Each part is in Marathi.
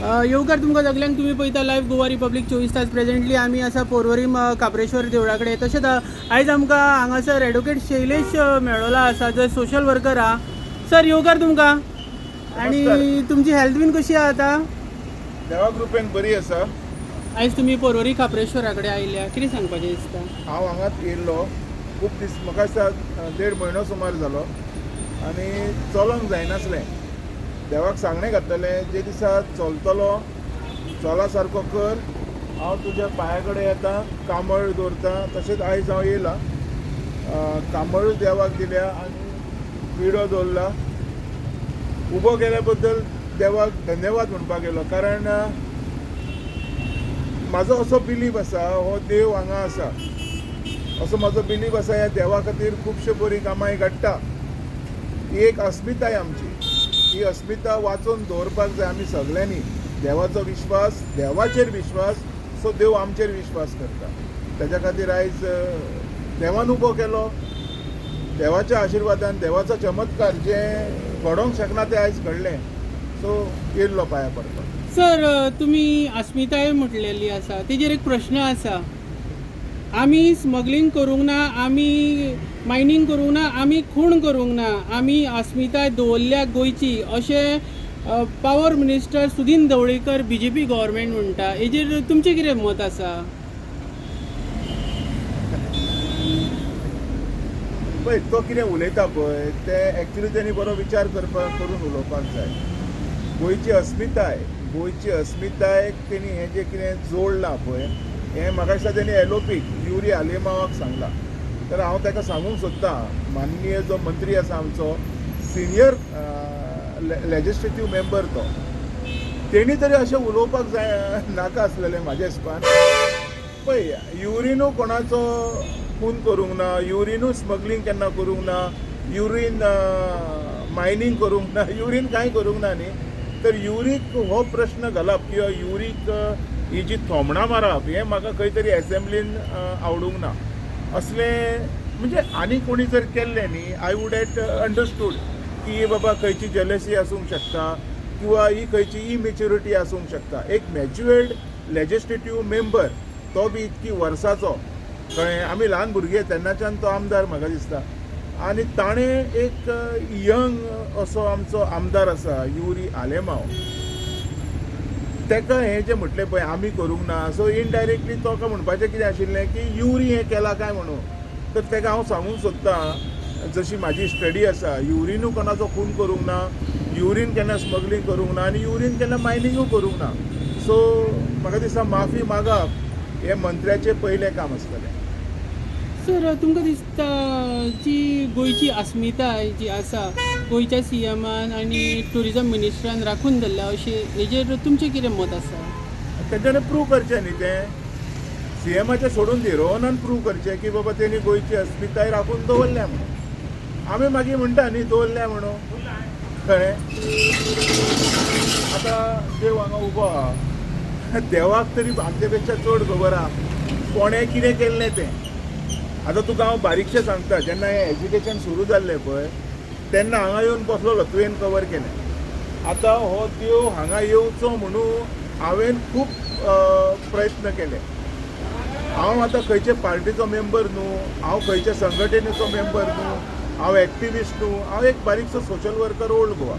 येवकार तुमकां सगल्यांक तुम्ही पळयता लायव्ह गोवा रिपब्लीक 24 तास प्रेझेंटली आमी आसा पोरवरी काप्रेश्वर देवळा कडेन. तशेंच आयज आमकां हांगासर एडवोकेट शैलेश मेळ्ळो आसा जो सोशल वर्कर आहा. सर येवकार तुमकां. आनी तुमची हेल्थ बीन कशी आहा आतां? देवा कृपेन बरी आसा. आयज तुमी पोरवरी काप्रेश्वरा कडेन आयल्या, कितें सांगपाचें दिसता? हांव हांगाच येयल्लो खूब दीस, म्हाका दिसता 1.5 म्हयनो सुमार जालो आनी चलोंक जायनासलें. देवाक सांगणें घातलेलें, जे दिसा चलतलो चला सारको कर, हांव तुज्या पांया कडेन येता, कांबळ दवरता. तशेंच आयज हांव येयलां, कांबळूय देवाक दिल्या आनी विडो दवरला. उबो केल्या बद्दल देवाक धन्यवाद म्हणपाक येयलो, कारण म्हाजो असो बिलीव आसा, हो देव हांगा आसा असो म्हाजो बिलीव आसा. ह्या देवा खातीर खुबश्यो बरी कामां घडटा. ही एक अस्मिताय आमची. ही अस्मिता वाचून दवरपाक जाय आमी सगळ्यांनी. देवाचो विश्वास, देवाचेर विश्वास, सो देव आमचेर विश्वास करता. तेज्या खातीर आयज देवान उबो केलो. देवाच्या आशिर्वादान, देवाचो चमत्कार जे घडोवंक शकना ते आयज घडलें. सो येयल्लो पांया पडपाक. सर तुमी अस्मिताय म्हटलेली आसा, तेजेर एक प्रश्न आसा. आमी स्मगलींग करूंक ना, आमी मायनींग करूंक ना, आमी खूण करूंक ना, आमी अस्मिताय दवरल्या गोंयची, अशें power minister Sudin Dhavalikar BJP government म्हणटा. हेजेर तुमचें कितें मत आसा? पळय, तो कितें उलयता पळय ते एक्चुली तेणी बरो विचार करून उलोवपाक जाय. गोंयची अस्मिताय तेणी हें जें कितें जोडलां पळय, हें म्हाका दिसता तेणी एलोपीक युरी आलेमावाक सांगलां. तर हांव ताका सांगूंक सोदतां, माननीय जो मंत्री आसा आमचो, सिनियर लेजिस्लेटीव मेंबर तो, तेणी तरी अशें उलोवपाक जाय नाका आसलेलें म्हाज्या हिसपान. पळय, युरिनू कोणाचो खून करूंक ना, युरिनू स्मगलींग केन्ना करूंक ना, युरीन मायनींग करूंक ना, युरीन कांय करूंक ना न्ही. तर युरीक हो प्रश्न घालप किंवा युरीक ही जी थोमणां मारप, हें म्हाका खंय तरी एसेंब्लीन आवडूंक ना. असलें म्हणजे आनी कोणी जर केल्लें न्ही, आय वूड हॅव अंडरस्टूड की बाबा खंयची जेलसी आसूंक शकता किंवा ही खंयची इमेच्युरिटी आसूंक शकता. एक मॅच्युअर्ड लेजिस्लेटीव मेंबर, तो बी इतकी वर्साचो, कळ्ळें. आमी ल्हान भुरगे तेन्नाच्यान तो आमदार म्हाका दिसता. आनी ताणें एक यंग असो आमचो आमदार आसा युरी आलेमाव, तेका हें जें म्हटलें पळय आमी करूंक ना, सो इनडायरेक्टली ताका म्हणपाचें कितें आशिल्लें की युरी हें केलां काय म्हणून. तर तेका हांव सांगूंक सोदतां, जशी म्हाजी स्टडी आसा, युरिनू कोणाचो खून करूंक ना, युरीन केन्ना स्मगलींग करूंक ना आनी युरीन केन्ना मायनिंगूय करूंक ना. सो म्हाका दिसता माफी मागप हें मंत्र्याचें पयलें काम आसतलें. सर तुमकां दिसता जी गोंयची अस्मिताय जी आसा गोंयच्या CMन आनी टुरिजम मिनिस्टरान राखून धरल्या, अशें हेजेर तुमचें कितें मत आसा? तेंच्यांनी प्रूव करचें न्ही तें. CMाचें सोडून दी, रोहनान प्रूव करचें की बाबा तेणी गोंयची अस्मिताय राखून दवरल्या म्हणून. आमी मागीर म्हणटा न्ही दवरल्या म्हणून, कळ्ळें. आतां देव हांगा उबो आहा, देवाक तरी आमचे पेक्षा चड खबर आहा कोणें कितें केल्लें तें. आतां तुका हांव बारीकशें सांगता, जेन्ना हें एज्युकेशन सुरू जाल्लें पळय तेन्ना हांगा येवन बसलोलो, तुवें कवर केलें. आतां हो देव हांगा येवचो म्हणून हांवें खूब प्रयत्न केले. हांव आतां खंयचे पार्टीचो मेंबर न्हू, हांव खंयच्या संघटनेचो मेंबर न्हू, हांव एक्टिविस्ट न्हू, हांव एक बारीकसो सोशल वर्कर ओल्ड गोवा.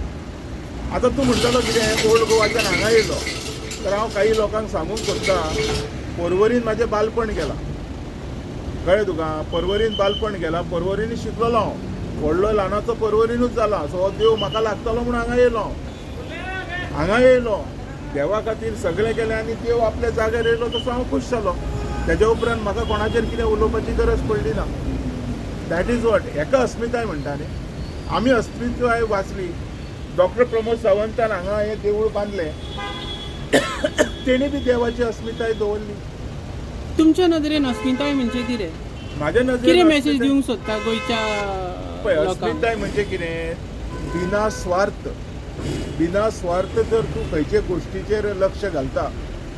आतां तूं म्हणटलो कितें ओल्ड गोवाच्यान हांगा येयलो, तर हांव काही लोकांक सांगूंक सोदतां, पर्वरीन म्हाजें बालपण गेलां, कळ्ळें तुका. पर्वरीन बालपण गेलां, पर्वरीन शिकलोलो हांव, व्हडलो ल्हानाचो पर्वरीनूच जाला. सो हो देव म्हाका लागतलो म्हणून हांगा येयलो. देवा खातीर सगळें केलें आनी देव आपल्या जाग्यार येयलो, तसो हांव खूश जालो. तेज्या उपरांत म्हाका कोणाचेर कितें उलोवपाची गरज पडली ना. दॅट इज वॉट हेका अस्मिताय म्हणटा न्ही. आमी अस्मिताय वाचली. डॉक्टर प्रमोद सावंतान हांगा हें देवूळ बांदलें, तेणी बी देवाची अस्मिताय दवरली. तुमच्या नदरेन अस्मिताय म्हणजे कितें? म्हाज्या कितें नदरेन मॅसेज दिवंक सोदता गोंयच्या लोकांक? अस्मिताय म्हणजे कितें, बिना स्वार्थ जर तूं खंयचे गोश्टीचेर लक्ष घालता,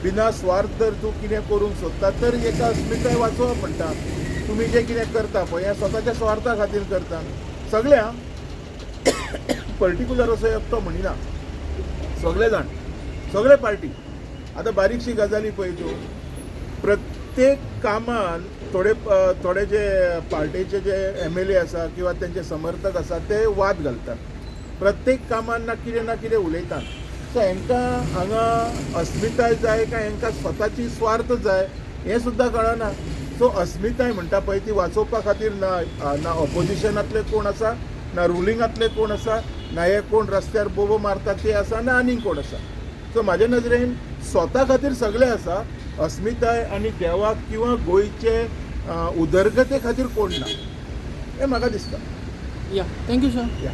बिना स्वार्थ जर तूं कितें करूंक सोदता, तर हेका अस्मिताय वाचोवप म्हणटा. तुमी जें कितें करता पळय हें स्वताच्या स्वार्था खातीर करता. सगळ्या पर्टिक्युलर असो एकटो म्हणिना, सगळे जाण सगळे पार्टी आतां बारीकशी गजाली पळय तूं प्रत्येक कामान थोडे जे पार्टीचे जे MLA आसा किंवा त्यांचे समर्थक आसा ते वाद घालतात प्रत्येक कामान ना कितें उलयतात सो हांकां हांगा अस्मिताय जाय काय हांकां स्वताची स्वार्थ जाय हें सुद्दां कळना सो अस्मिताय म्हणटा पळय ती वाचोवपा खातीर ना ऑपोजिशनांतले कोण आसा ना रुलिंगांतले कोण आसा ना हे कोण रस्त्यार बोबो मारतात ते आसा ना आनीक कोण आसा सो म्हाजे नजरेन स्वता खातीर सगळे आसा अस्मिताय आनी देवाक किंवा गोंयचे उदरगते खातीर कोण ना हें म्हाका दिसता या थँक्यू सर या